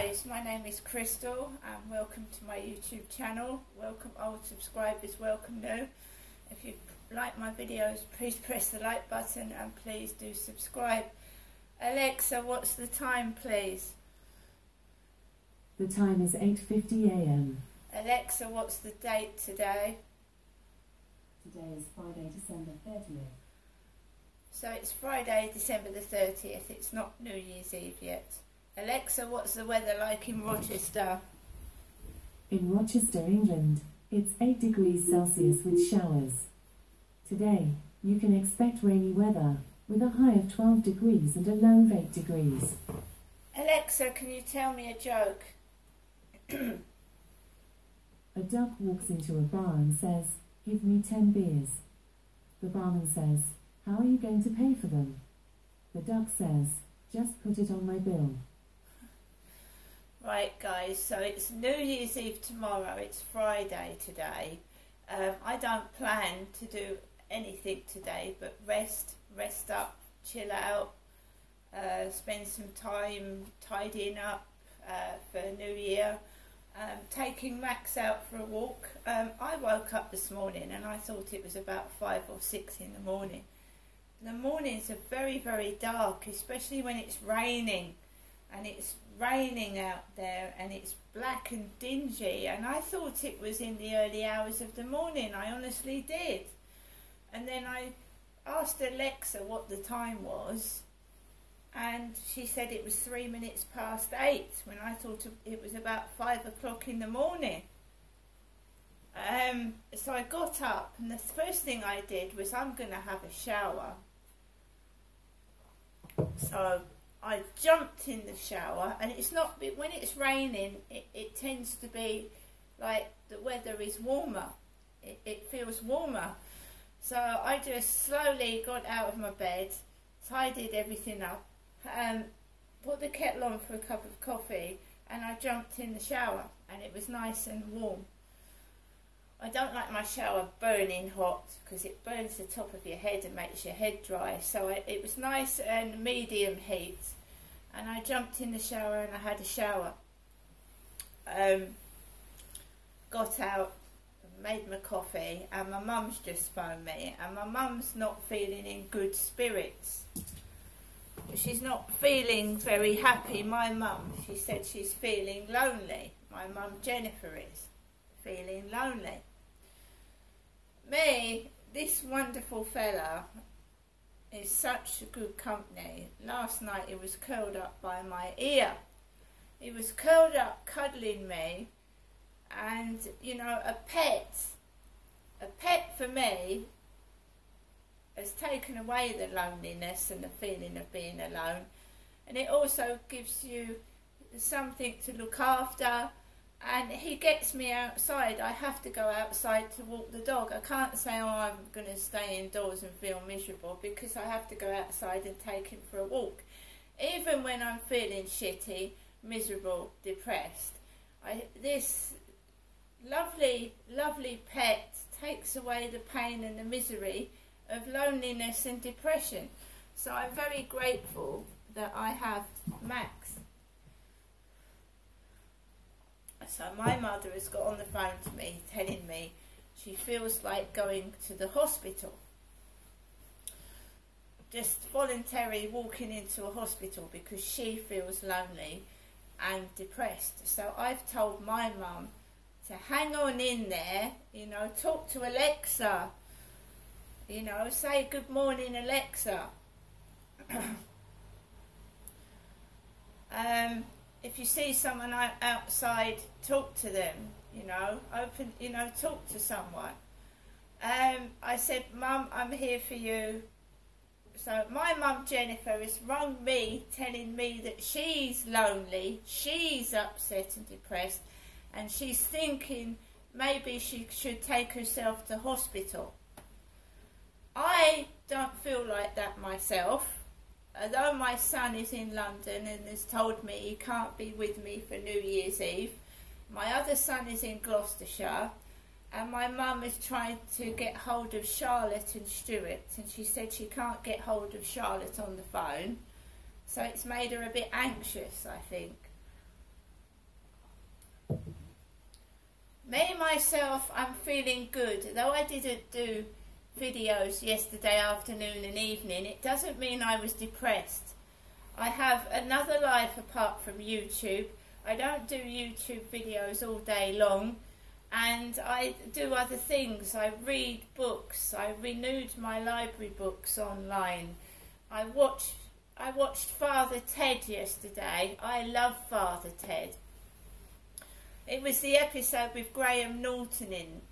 guys, my name is Crystal and welcome to my YouTube channel. Welcome old subscribers, welcome new. If you like my videos, please press the like button and please do subscribe. Alexa, what's the time please? The time is 8:50 a.m. Alexa, what's the date today? Today is Friday, December 30th. So it's Friday, December the 30th. It's not New Year's Eve yet. Alexa, what's the weather like in Rochester? In Rochester, England, it's 8 degrees Celsius with showers. Today, you can expect rainy weather, with a high of 12 degrees and a low of 8 degrees. Alexa, can you tell me a joke? A duck walks into a bar and says, "Give me 10 beers." The barman says, "How are you going to pay for them?" The duck says, "Just put it on my bill." Right guys, so it's New Year's Eve tomorrow, it's Friday today. I don't plan to do anything today but rest up, chill out, spend some time tidying up for New Year, taking Max out for a walk. I woke up this morning and I thought it was about 5 or 6 in the morning. The mornings are very, very dark, especially when it's raining. And it's raining out there and it's black and dingy, and I thought it was in the early hours of the morning, I honestly did. And then I asked Alexa what the time was and she said it was 3 minutes past 8 when I thought it was about 5 o'clock in the morning. So I got up and the first thing I did was I'm going to have a shower. So I jumped in the shower, and it's not, when it's raining it tends to be like the weather is warmer, it feels warmer. So I just slowly got out of my bed, tidied everything up, put the kettle on for a cup of coffee, and I jumped in the shower and it was nice and warm. I don't like my shower burning hot because it burns the top of your head and makes your head dry. So it was nice and medium heat. And I jumped in the shower and I had a shower. Got out, made my coffee, and my mum's just phoned me. And my mum's not feeling in good spirits. She's not feeling very happy, my mum. She said she's feeling lonely. My mum Jennifer is feeling lonely. Me, this wonderful fella, is such a good company. Last night he was curled up by my ear. He was curled up cuddling me, and you know, a pet for me has taken away the loneliness and the feeling of being alone, and it also gives you something to look after. And he gets me outside. I have to go outside to walk the dog. I can't say, oh, I'm going to stay indoors and feel miserable, because I have to go outside and take him for a walk. Even when I'm feeling shitty, miserable, depressed, this lovely, lovely pet takes away the pain and the misery of loneliness and depression. So I'm very grateful that I have Max. So my mother has got on the phone to me telling me she feels like going to the hospital. Just voluntarily walking into a hospital because she feels lonely and depressed. So I've told my mum to hang on in there, you know, talk to Alexa, you know, say good morning Alexa. If you see someone outside, talk to them, you know, talk to someone. I said, Mum, I'm here for you. So my mum Jennifer has rung me telling me that she's lonely, she's upset and depressed, and she's thinking maybe she should take herself to hospital. I don't feel like that myself. Although my son is in London and has told me he can't be with me for New Year's Eve, my other son is in Gloucestershire, and my mum is trying to get hold of Charlotte and Stuart, and she said she can't get hold of Charlotte on the phone, so it's made her a bit anxious, I think. Me, myself, I'm feeling good. Though I didn't do videos yesterday afternoon and evening, it doesn't mean I was depressed. I have another life apart from YouTube. I don't do YouTube videos all day long, and I do other things. I read books. I renewed my library books online. I watched Father Ted yesterday. I love Father Ted. It was the episode with Graham Norton in.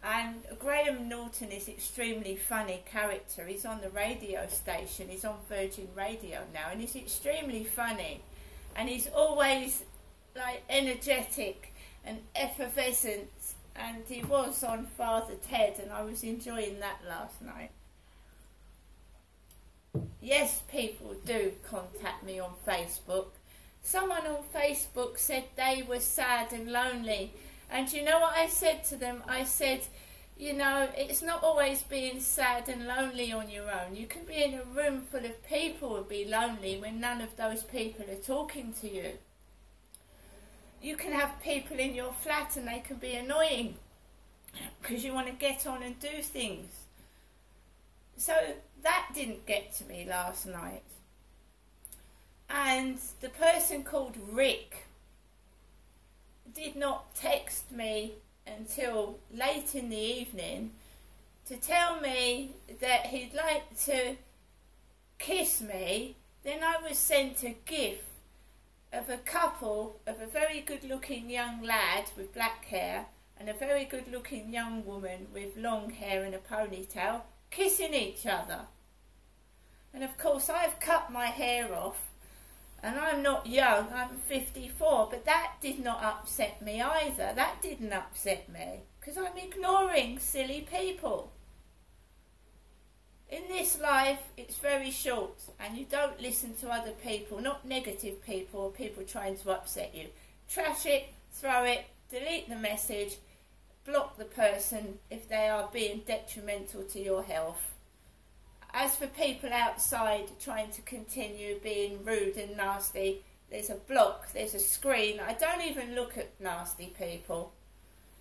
And Graham Norton is extremely funny character. He's on the radio station. He's on Virgin Radio now, and he's extremely funny. And he's always like energetic and effervescent. And he was on Father Ted, and I was enjoying that last night. Yes, people do contact me on Facebook. Someone on Facebook said they were sad and lonely. And you know what I said to them? I said, you know, it's not always being sad and lonely on your own. You can be in a room full of people and be lonely when none of those people are talking to you. You can have people in your flat and they can be annoying because you want to get on and do things. So that didn't get to me last night. And the person called Rick did not text me until late in the evening to tell me that he'd like to kiss me. Then I was sent a GIF of a couple, of a very good looking young lad with black hair and a very good looking young woman with long hair and a ponytail kissing each other. And of course I've cut my hair off. And I'm not young, I'm 54, but that did not upset me either. That didn't upset me, because I'm ignoring silly people. In this life, it's very short, and you don't listen to other people, not negative people or people trying to upset you. Trash it, throw it, delete the message, block the person if they are being detrimental to your health. As for people outside trying to continue being rude and nasty, there's a block, there's a screen. I don't even look at nasty people.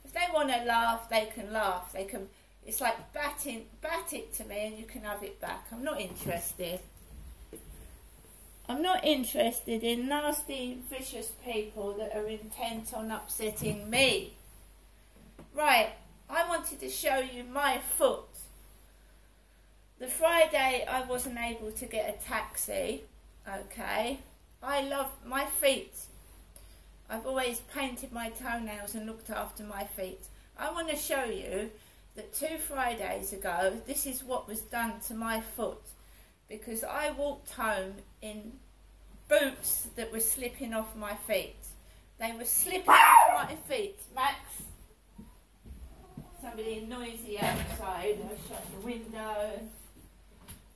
If they want to laugh, they can laugh. They can. It's like bat it to me and you can have it back. I'm not interested. I'm not interested in nasty, vicious people that are intent on upsetting me. Right, I wanted to show you my foot. The Friday I wasn't able to get a taxi, okay. I love my feet. I've always painted my toenails and looked after my feet. I want to show you that 2 Fridays ago, this is what was done to my foot. Because I walked home in boots that were slipping off my feet. They were slipping off my feet. Max? Somebody noisy outside. I'll shut the window.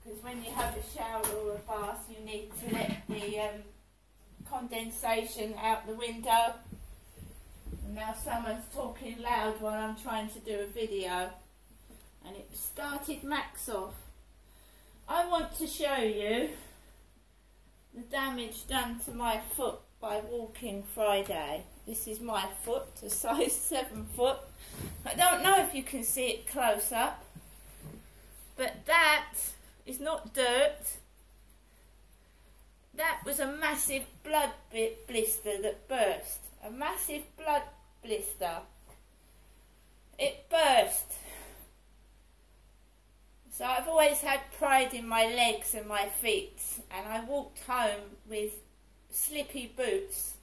Because when you have a shower or a bath, you need to let the condensation out the window. And now someone's talking loud while I'm trying to do a video. And it started Max off. I want to show you the damage done to my foot by walking Friday. This is my foot, a size 7 foot. I don't know if you can see it close up. But that is not dirt. That was a massive blood blister that burst. A massive blood blister. It burst. So I've always had pride in my legs and my feet, and I walked home with slippy boots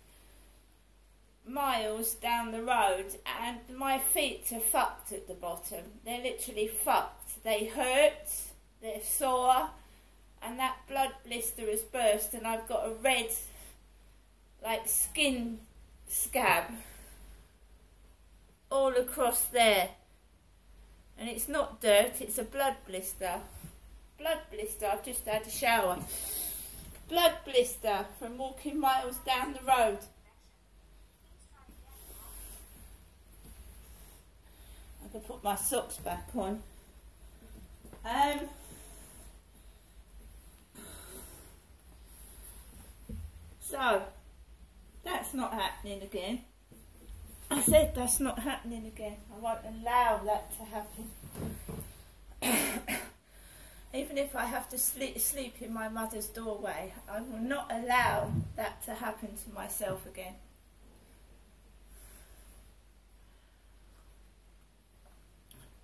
miles down the road, and my feet are fucked at the bottom. They're literally fucked. They hurt. They're sore, and that blood blister has burst, and I've got a red, like, skin scab all across there. And it's not dirt, it's a blood blister. Blood blister, I've just had a shower. Blood blister from walking miles down the road. I can put my socks back on. So, that's not happening again. I said that's not happening again. I won't allow that to happen. Even if I have to sleep in my mother's doorway, I will not allow that to happen to myself again.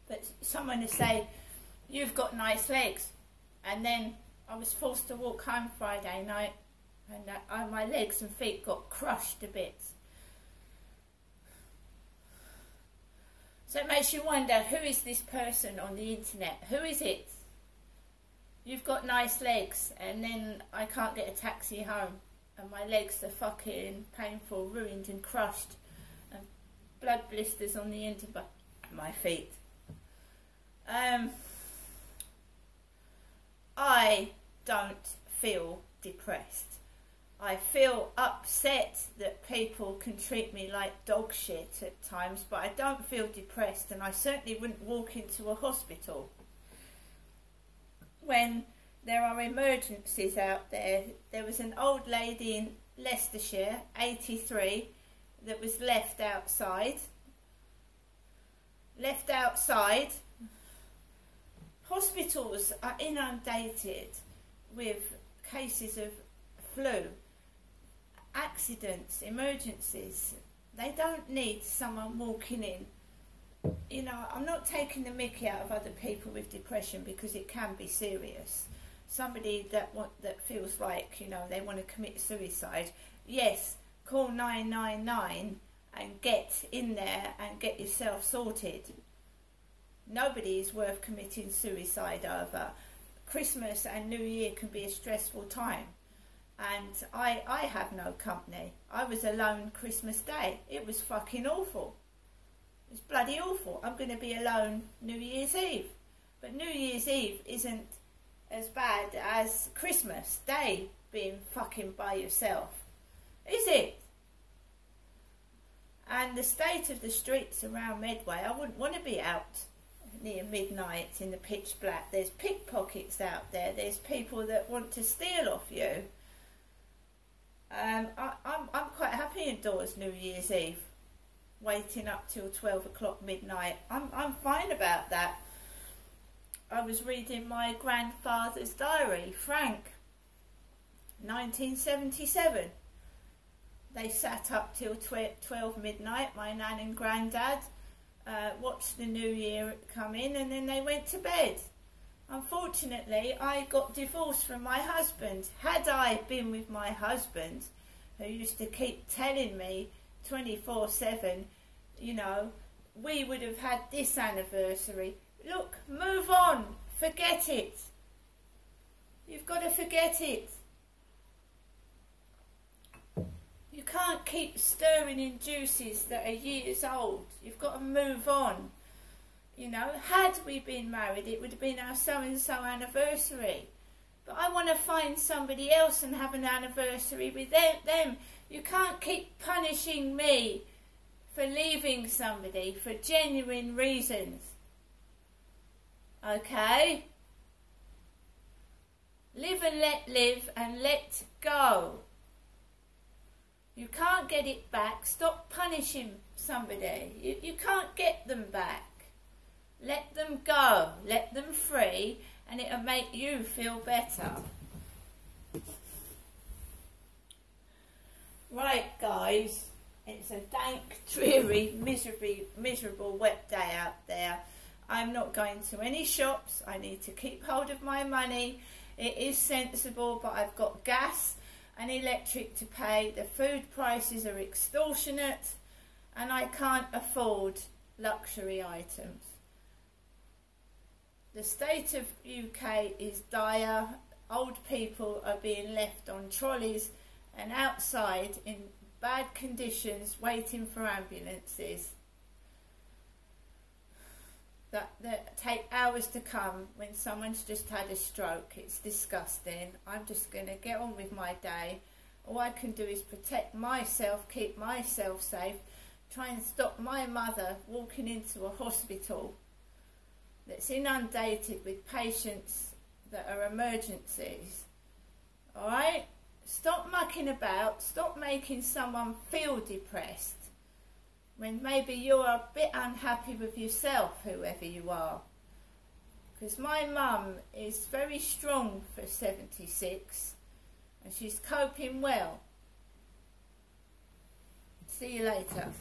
But someone will say, you've got nice legs. And then I was forced to walk home Friday night and my legs and feet got crushed to bits. So it makes you wonder, who is this person on the internet? Who is it? You've got nice legs, and then I can't get a taxi home, and my legs are fucking painful, ruined and crushed, and blood blisters on the end of my feet. I don't feel depressed. I feel upset that people can treat me like dog shit at times, but I don't feel depressed, and I certainly wouldn't walk into a hospital when there are emergencies out there. There was an old lady in Leicestershire, 83, that was left outside. Hospitals are inundated with cases of flu, accidents, emergencies. They don't need someone walking in. You know, I'm not taking the mickey out of other people with depression, because it can be serious. Somebody that feels like, you know, they want to commit suicide, yes, call 999 and get in there and get yourself sorted. Nobody is worth committing suicide over. Christmas and New Year can be a stressful time, and I have no company. I was alone Christmas Day. It was fucking awful. It's bloody awful. I'm going to be alone New Year's Eve. But New Year's Eve isn't as bad as Christmas Day being fucking by yourself. Is it? And the state of the streets around Medway, I wouldn't want to be out near midnight in the pitch black. There's pickpockets out there. There's people that want to steal off you. I'm quite happy indoors New Year's Eve, waiting up till 12 o'clock midnight. I'm fine about that. I was reading my grandfather's diary, Frank, 1977. They sat up till 12 midnight, my nan and granddad, watched the new year come in, and then they went to bed. Unfortunately, I got divorced from my husband. Had I been with my husband, who used to keep telling me 24/7, you know, we would have had this anniversary. Look, move on, forget it. You've got to forget it. You can't keep stirring in juices that are years old. You've got to move on. You know, had we been married, it would have been our so-and-so anniversary. But I want to find somebody else and have an anniversary with them. You can't keep punishing me for leaving somebody for genuine reasons. Okay? Live and let live, and let go. You can't get it back. Stop punishing somebody. You can't get them back. Let them go. Let them free, and it'll make you feel better. Right, guys. It's a dank, dreary, miserable, wet day out there. I'm not going to any shops. I need to keep hold of my money. It is sensible, but I've got gas and electric to pay. The food prices are extortionate, and I can't afford luxury items. The state of UK is dire. Old people are being left on trolleys and outside in bad conditions waiting for ambulances that take hours to come when someone's just had a stroke. It's disgusting. I'm just going to get on with my day. All I can do is protect myself, keep myself safe, try and stop my mother walking into a hospital that's inundated with patients that are emergencies. Alright? Stop mucking about. Stop making someone feel depressed. when maybe you're a bit unhappy with yourself, whoever you are. Because my mum is very strong for 76 and she's coping well. See you later.